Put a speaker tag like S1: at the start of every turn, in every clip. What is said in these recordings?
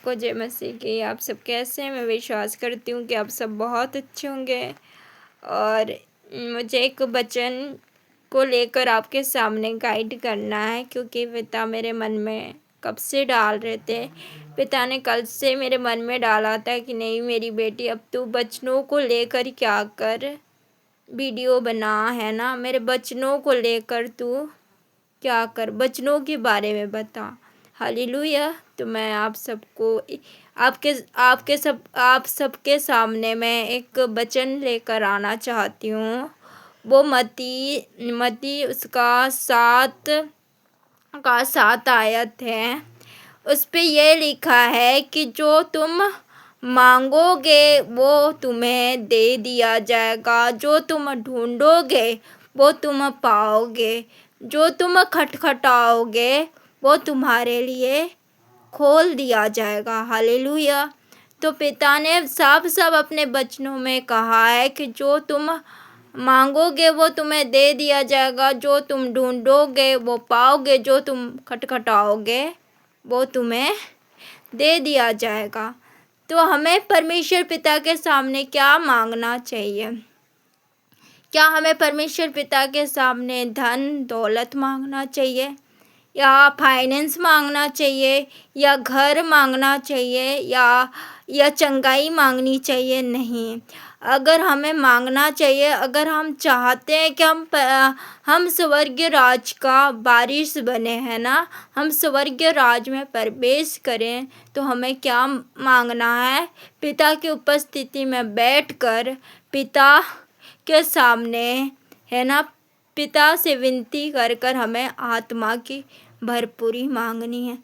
S1: को जय मसीह की। आप सब कैसे हैं? मैं विश्वास करती हूँ कि आप सब बहुत अच्छे होंगे। और मुझे एक वचन को लेकर आपके सामने गाइड करना है, क्योंकि पिता मेरे मन में कब से डाल रहे थे। पिता ने कल से मेरे मन में डाला था कि नहीं मेरी बेटी, अब तू बचनों को लेकर क्या कर, वीडियो बना, है ना। मेरे बचनों को लेकर तू क्या कर, बचनों के बारे में बता। हालेलुया। तो मैं आप सबको आप सबके सामने मैं एक वचन लेकर आना चाहती हूँ। वो मती उसका 7 आयत है। उस पे ये लिखा है कि जो तुम मांगोगे वो तुम्हें दे दिया जाएगा, जो तुम ढूंढोगे वो तुम पाओगे, जो तुम खटखटाओगे वो तुम्हारे लिए खोल दिया जाएगा। हालेलुया। तो पिता ने साफ साफ अपने वचनों में कहा है कि जो तुम मांगोगे वो तुम्हें दे दिया जाएगा, जो तुम ढूंढोगे वो पाओगे, जो तुम खटखटाओगे वो तुम्हें दे दिया जाएगा। तो हमें परमेश्वर पिता के सामने क्या मांगना चाहिए? क्या हमें परमेश्वर पिता के सामने धन दौलत मांगना चाहिए, या फाइनेंस मांगना चाहिए, या घर मांगना चाहिए, या चंगाई मांगनी चाहिए? नहीं। अगर हमें मांगना चाहिए, अगर हम चाहते हैं कि हम स्वर्गीय राज का वारिस बने, हैं ना, हम स्वर्गीय राज में प्रवेश करें, तो हमें क्या मांगना है? पिता की उपस्थिति में बैठकर पिता के सामने, है ना, पिता से विनती कर कर हमें आत्मा की भरपूरी मांगनी है,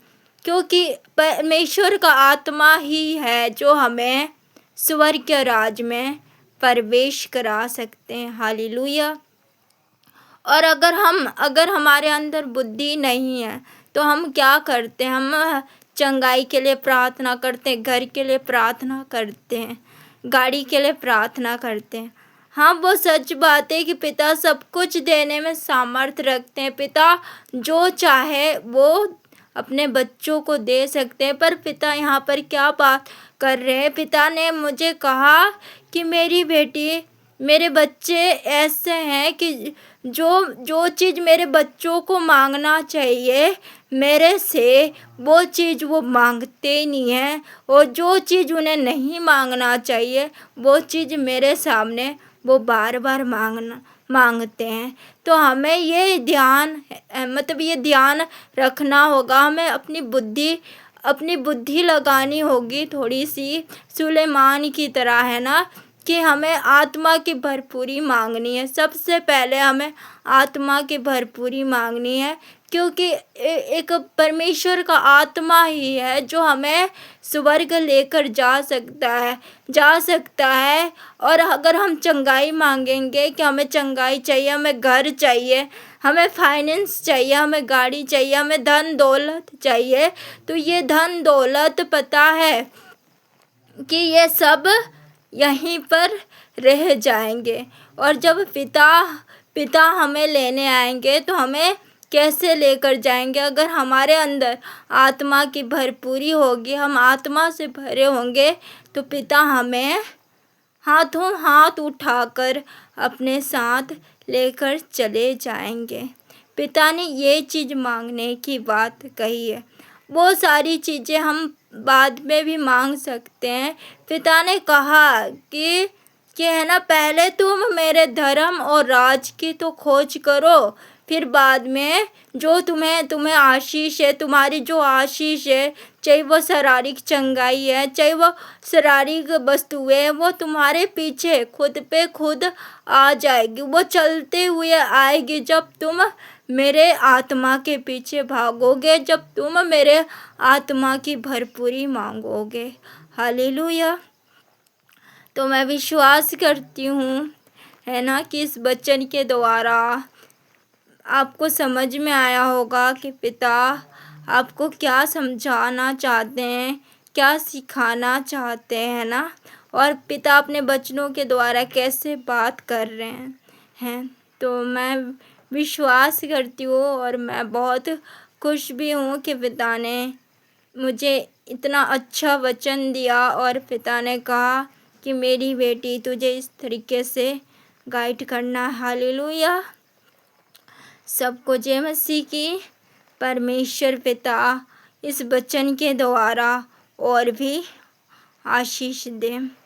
S1: क्योंकि परमेश्वर का आत्मा ही है जो हमें स्वर्ग के राज में प्रवेश करा सकते हैं। हालेलुया। और अगर हमारे अंदर बुद्धि नहीं है तो हम क्या करते हैं? हम चंगाई के लिए प्रार्थना करते हैं, घर के लिए प्रार्थना करते हैं, गाड़ी के लिए प्रार्थना करते हैं। हाँ, वो सच बात है कि पिता सब कुछ देने में सामर्थ्य रखते हैं। पिता जो चाहे वो अपने बच्चों को दे सकते हैं। पर पिता यहाँ पर क्या बात कर रहे हैं? पिता ने मुझे कहा कि मेरी बेटी, मेरे बच्चे ऐसे हैं कि जो चीज़ मेरे बच्चों को मांगना चाहिए मेरे से, वो चीज़ वो मांगते ही नहीं हैं, और जो चीज़ उन्हें नहीं मांगना चाहिए वो चीज़ मेरे सामने वो बार बार मांगते हैं। तो हमें ये ध्यान रखना होगा। हमें अपनी बुद्धि लगानी होगी थोड़ी सी, सुलेमान की तरह, है ना, कि हमें आत्मा की भरपूरी मांगनी है। सबसे पहले हमें आत्मा की भरपूरी मांगनी है, क्योंकि एक परमेश्वर का आत्मा ही है जो हमें स्वर्ग लेकर जा सकता है। और अगर हम चंगाई मांगेंगे कि हमें चंगाई चाहिए, हमें घर चाहिए, हमें फाइनेंस चाहिए, हमें गाड़ी चाहिए, हमें धन दौलत चाहिए, तो ये धन दौलत पता है कि ये सब यहीं पर रह जाएंगे। और जब पिता हमें लेने आएंगे तो हमें कैसे लेकर जाएंगे? अगर हमारे अंदर आत्मा की भरपूरी होगी, हम आत्मा से भरे होंगे, तो पिता हमें हाथों हाथ उठाकर अपने साथ लेकर चले जाएंगे। पिता ने ये चीज़ मांगने की बात कही है। वो सारी चीज़ें हम बाद में भी मांग सकते हैं। पिता ने कहा कि है ना, पहले तुम मेरे धर्म और राज की तो खोज करो, फिर बाद में जो तुम्हें आशीष है, तुम्हारी जो आशीष है, चाहे वो शारीरिक चंगाई है, चाहे वो शारीरिक वस्तुएं है, वो तुम्हारे पीछे खुद पे खुद आ जाएगी। वो चलते हुए आएगी जब तुम मेरे आत्मा के पीछे भागोगे, जब तुम मेरे आत्मा की भरपूरी मांगोगे। हालेलुया। तो मैं विश्वास करती हूँ, है ना, कि इस वचन के द्वारा आपको समझ में आया होगा कि पिता आपको क्या समझाना चाहते हैं, क्या सिखाना चाहते हैं ना, और पिता अपने बच्चों के द्वारा कैसे बात कर रहे हैं। तो मैं विश्वास करती हूँ और मैं बहुत खुश भी हूँ कि पिता ने मुझे इतना अच्छा वचन दिया और पिता ने कहा कि मेरी बेटी तुझे इस तरीके से गाइड करना। हालेलुया। सबको जय मसीह की। परमेश्वर पिता इस वचन के द्वारा और भी आशीष दे।